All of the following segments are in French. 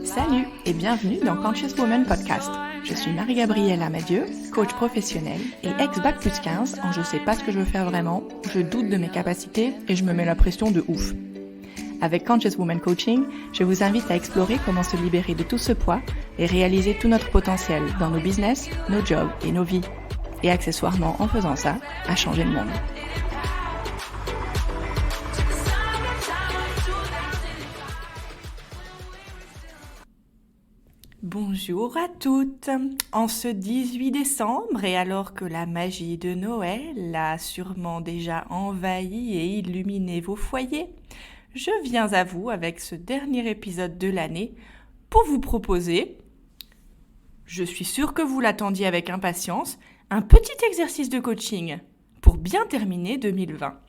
Salut et bienvenue dans Conscious Woman Podcast. Je suis Marie-Gabrielle Amadieu, coach professionnelle et ex-bac plus 15 en je sais pas ce que je veux faire vraiment, je doute de mes capacités et je me mets la pression de ouf. Avec Conscious Woman Coaching, je vous invite à explorer comment se libérer de tout ce poids et réaliser tout notre potentiel dans nos business, nos jobs et nos vies. Et accessoirement, en faisant ça, à changer le monde. Bonjour à toutes. En ce 18 décembre, et alors que la magie de Noël a sûrement déjà envahi et illuminé vos foyers, je viens à vous avec ce dernier épisode de l'année pour vous proposer, je suis sûre que vous l'attendiez avec impatience, un petit exercice de coaching pour bien terminer 2020.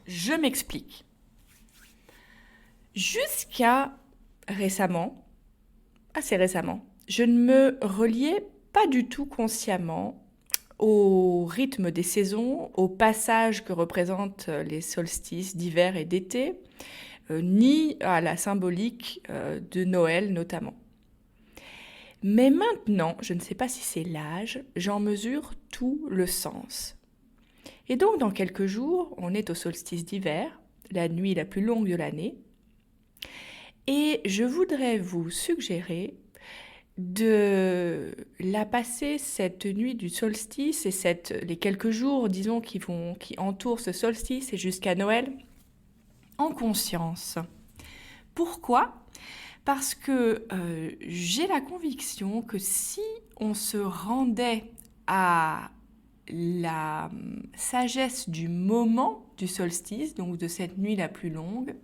Je m'explique. Jusqu'à assez récemment, je ne me reliais pas du tout consciemment au rythme des saisons, au passage que représentent les solstices d'hiver et d'été, ni à la symbolique de Noël notamment. Mais maintenant, je ne sais pas si c'est l'âge, j'en mesure tout le sens. Et donc dans quelques jours, on est au solstice d'hiver, la nuit la plus longue de l'année, et je voudrais vous suggérer de la passer cette nuit du solstice et les quelques jours, disons, qui entourent ce solstice et jusqu'à Noël, en conscience. Pourquoi ? Parce que j'ai la conviction que si on se rendait à la sagesse du moment du solstice, donc de cette nuit la plus longue,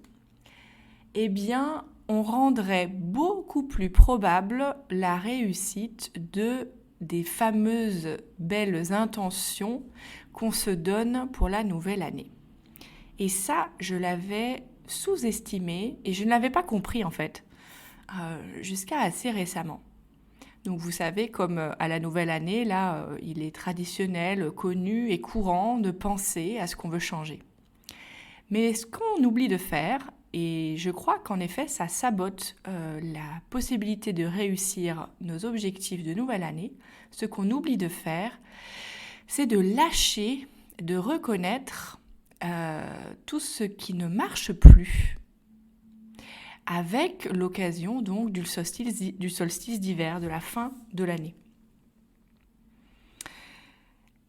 eh bien, on rendrait beaucoup plus probable la réussite des fameuses belles intentions qu'on se donne pour la nouvelle année. Et ça, je l'avais sous-estimé et je ne l'avais pas compris en fait, jusqu'à assez récemment. Donc vous savez, comme à la nouvelle année, là, il est traditionnel, connu et courant de penser à ce qu'on veut changer. Mais ce qu'on oublie de faire, et je crois qu'en effet, ça sabote la possibilité de réussir nos objectifs de nouvelle année. Ce qu'on oublie de faire, c'est de lâcher, de reconnaître tout ce qui ne marche plus avec l'occasion donc du solstice d'hiver, de la fin de l'année.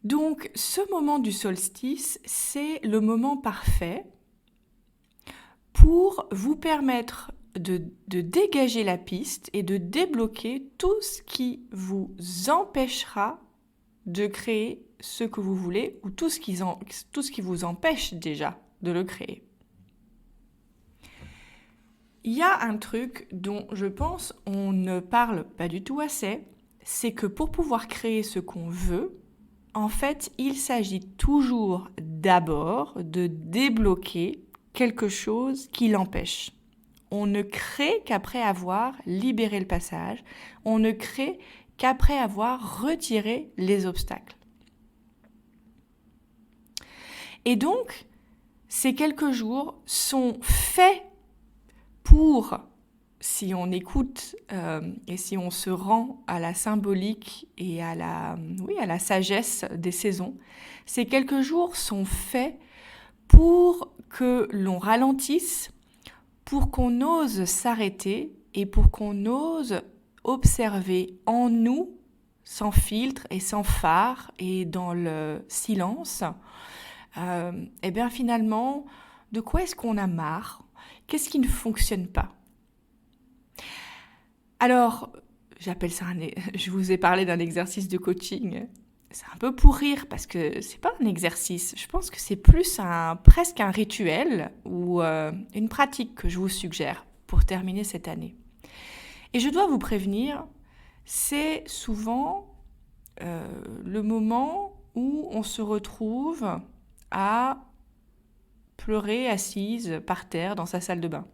Donc, ce moment du solstice, c'est le moment parfait pour vous permettre de dégager la piste et de débloquer tout ce qui vous empêchera de créer ce que vous voulez ou tout ce qui vous empêche déjà de le créer. Il y a un truc dont je pense on ne parle pas du tout assez, c'est que pour pouvoir créer ce qu'on veut, en fait, il s'agit toujours d'abord de débloquer quelque chose qui l'empêche. On ne crée qu'après avoir libéré le passage, on ne crée qu'après avoir retiré les obstacles. Et donc, ces quelques jours sont faits pour, si on écoute et si on se rend à la symbolique et à la sagesse des saisons, ces quelques jours sont faits pour que l'on ralentisse, pour qu'on ose s'arrêter et pour qu'on ose observer en nous, sans filtre et sans phare et dans le silence, et bien finalement, de quoi est-ce qu'on a marre ? Qu'est-ce qui ne fonctionne pas ? Alors, je vous ai parlé d'un exercice de coaching. C'est un peu pour rire parce que c'est pas un exercice. Je pense que c'est plus presque un rituel ou une pratique que je vous suggère pour terminer cette année. Et je dois vous prévenir, c'est souvent le moment où on se retrouve à pleurer assise par terre dans sa salle de bain.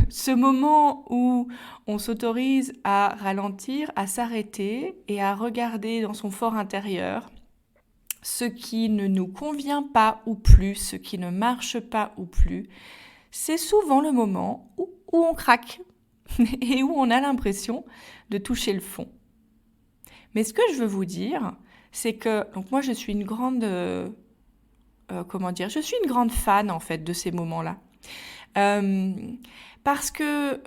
Ce moment où on s'autorise à ralentir, à s'arrêter et à regarder dans son fort intérieur ce qui ne nous convient pas ou plus, ce qui ne marche pas ou plus, c'est souvent le moment où on craque et où on a l'impression de toucher le fond. Mais ce que je veux vous dire, c'est que donc moi je suis une grande je suis une grande fan en fait de ces moments-là. Euh, Parce que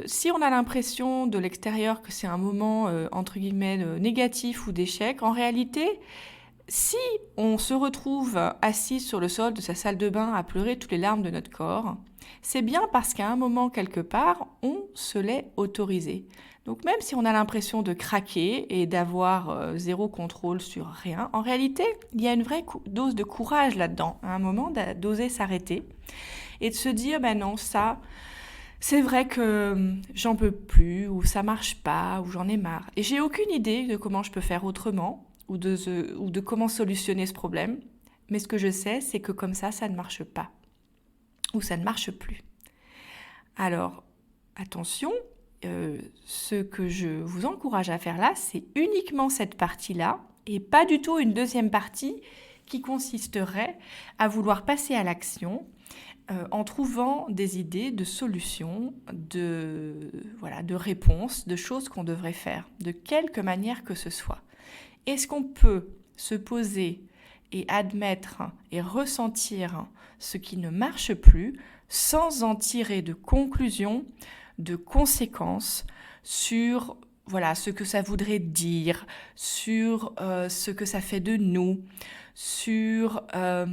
si on a l'impression de l'extérieur que c'est un moment entre guillemets négatif ou d'échec, en réalité, si on se retrouve assis sur le sol de sa salle de bain à pleurer toutes les larmes de notre corps, c'est bien parce qu'à un moment quelque part, on se l'est autorisé. Donc même si on a l'impression de craquer et d'avoir zéro contrôle sur rien, en réalité, il y a une vraie dose de courage là-dedans, à un moment d'oser s'arrêter et de se dire, ben non, ça, c'est vrai que j'en peux plus, ou ça marche pas, ou j'en ai marre. Et j'ai aucune idée de comment je peux faire autrement, ou de comment solutionner ce problème. Mais ce que je sais, c'est que comme ça ne marche pas. Ou ça ne marche plus. Alors, attention, ce que je vous encourage à faire là, c'est uniquement cette partie-là, et pas du tout une deuxième partie qui consisterait à vouloir passer à l'action en trouvant des idées de solutions, de réponses, de choses qu'on devrait faire, de quelque manière que ce soit. Est-ce qu'on peut se poser et admettre et ressentir ce qui ne marche plus sans en tirer de conclusions, de conséquences sur ce que ça voudrait dire, sur ce que ça fait de nous, sur un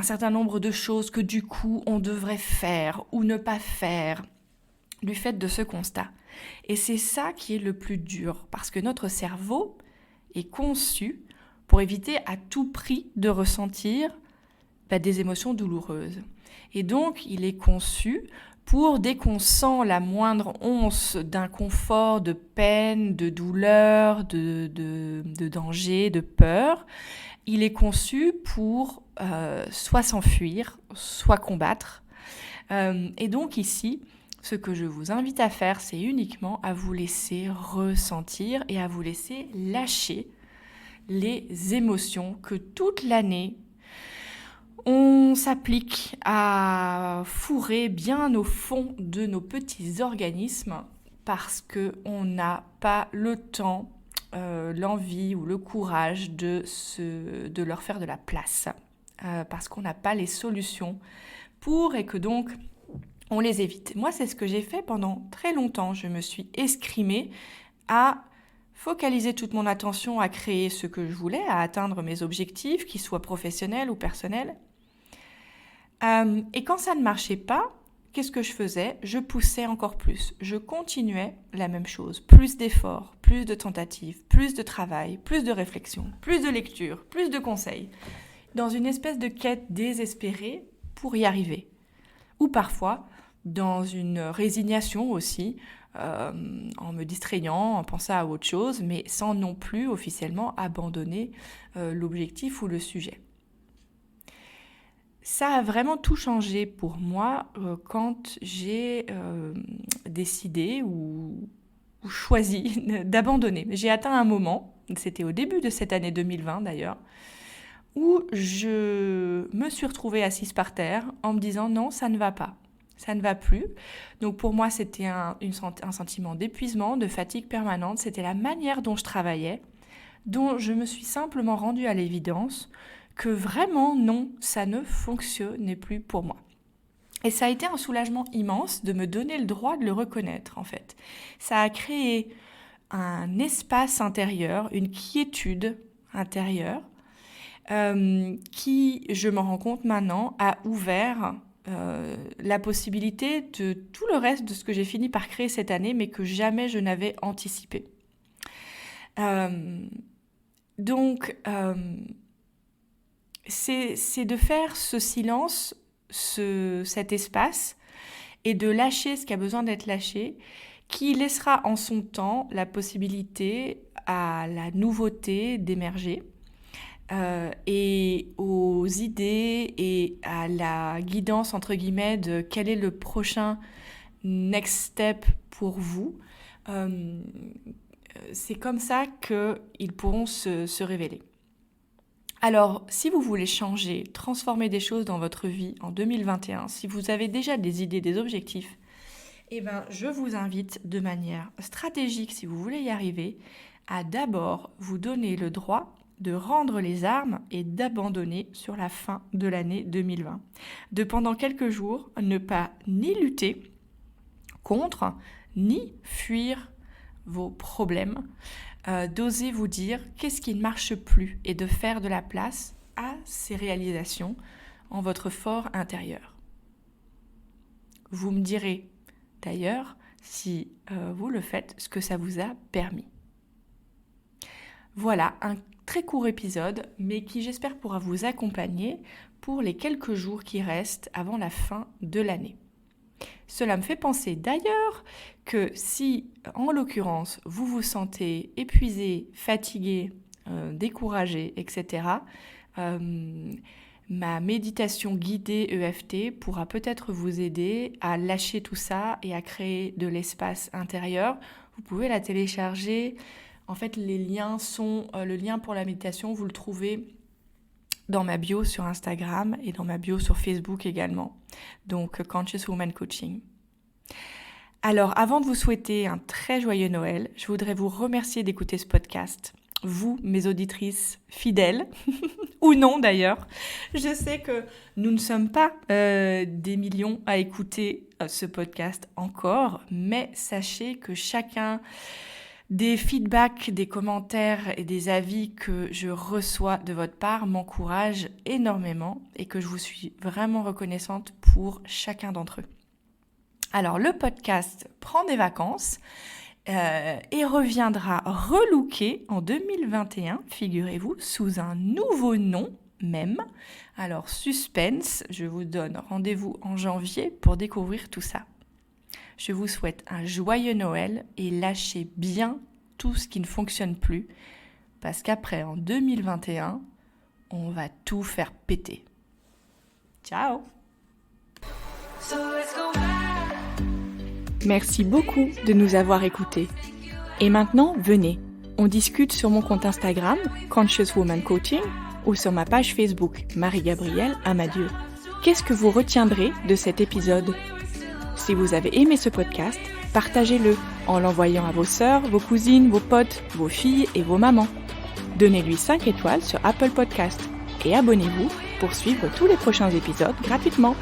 certain nombre de choses que du coup on devrait faire ou ne pas faire du fait de ce constat. Et c'est ça qui est le plus dur, parce que notre cerveau est conçu pour éviter à tout prix de ressentir des émotions douloureuses. Et donc, il est conçu pour, dès qu'on sent la moindre once d'inconfort, de peine, de douleur, de danger, de peur, il est conçu pour soit s'enfuir, soit combattre. Et donc ici, ce que je vous invite à faire, c'est uniquement à vous laisser ressentir et à vous laisser lâcher les émotions que toute l'année, on s'applique à fourrer bien au fond de nos petits organismes parce qu'on n'a pas le temps, l'envie ou le courage de leur faire de la place. Parce qu'on n'a pas les solutions pour et que donc on les évite. Moi, c'est ce que j'ai fait pendant très longtemps. Je me suis escrimée à focaliser toute mon attention à créer ce que je voulais, à atteindre mes objectifs, qu'ils soient professionnels ou personnels. Et quand ça ne marchait pas, qu'est-ce que je faisais ? Je poussais encore plus. Je continuais la même chose. Plus d'efforts, plus de tentatives, plus de travail, plus de réflexion, plus de lecture, plus de conseils. Dans une espèce de quête désespérée pour y arriver. Ou parfois, dans une résignation aussi, en me distrayant, en pensant à autre chose, mais sans non plus officiellement abandonner l'objectif ou le sujet. Ça a vraiment tout changé pour moi quand j'ai décidé ou choisi d'abandonner. J'ai atteint un moment, c'était au début de cette année 2020 d'ailleurs, où je me suis retrouvée assise par terre en me disant non, ça ne va pas, ça ne va plus. Donc pour moi, c'était un sentiment d'épuisement, de fatigue permanente. C'était la manière dont je travaillais, dont je me suis simplement rendue à l'évidence que vraiment non, ça ne fonctionnait plus pour moi. Et ça a été un soulagement immense de me donner le droit de le reconnaître en fait. Ça a créé un espace intérieur, une quiétude intérieure qui, je m'en rends compte maintenant, a ouvert la possibilité de tout le reste de ce que j'ai fini par créer cette année, mais que jamais je n'avais anticipé. Donc, c'est de faire ce silence, cet espace, et de lâcher ce qui a besoin d'être lâché, qui laissera en son temps la possibilité à la nouveauté d'émerger. Et aux idées et à la guidance entre guillemets de quel est le prochain next step pour vous. C'est comme ça qu'ils pourront se révéler. Alors, si vous voulez changer, transformer des choses dans votre vie en 2021, si vous avez déjà des idées, des objectifs, je vous invite de manière stratégique, si vous voulez y arriver, à d'abord vous donner le droit de rendre les armes et d'abandonner sur la fin de l'année 2020. De pendant quelques jours, ne pas ni lutter contre, ni fuir vos problèmes, d'oser vous dire qu'est-ce qui ne marche plus et de faire de la place à ces réalisations en votre fort intérieur. Vous me direz d'ailleurs, si vous le faites, ce que ça vous a permis. Voilà, un très court épisode, mais qui j'espère pourra vous accompagner pour les quelques jours qui restent avant la fin de l'année. Cela me fait penser d'ailleurs que si, en l'occurrence, vous vous sentez épuisé, fatigué, découragé, etc., ma méditation guidée EFT pourra peut-être vous aider à lâcher tout ça et à créer de l'espace intérieur. Vous pouvez la télécharger. En fait, les liens sont... le lien pour la méditation, vous le trouvez dans ma bio sur Instagram et dans ma bio sur Facebook également. Donc, Conscious Woman Coaching. Alors, avant de vous souhaiter un très joyeux Noël, je voudrais vous remercier d'écouter ce podcast. Vous, mes auditrices fidèles, ou non d'ailleurs, je sais que nous ne sommes pas des millions à écouter ce podcast encore, mais sachez que chacun des feedbacks, des commentaires et des avis que je reçois de votre part m'encourage énormément et que je vous suis vraiment reconnaissante pour chacun d'entre eux. Alors, le podcast prend des vacances et reviendra relooké en 2021, figurez-vous, sous un nouveau nom même. Alors, suspense, je vous donne rendez-vous en janvier pour découvrir tout ça. Je vous souhaite un joyeux Noël et lâchez bien tout ce qui ne fonctionne plus parce qu'après, en 2021, on va tout faire péter. Ciao! Merci beaucoup de nous avoir écoutés. Et maintenant, venez, on discute sur mon compte Instagram, Conscious Woman Coaching, ou sur ma page Facebook, Marie-Gabrielle Amadieu. Qu'est-ce que vous retiendrez de cet épisode ? Si vous avez aimé ce podcast, partagez-le en l'envoyant à vos sœurs, vos cousines, vos potes, vos filles et vos mamans. Donnez-lui 5 étoiles sur Apple Podcast et abonnez-vous pour suivre tous les prochains épisodes gratuitement.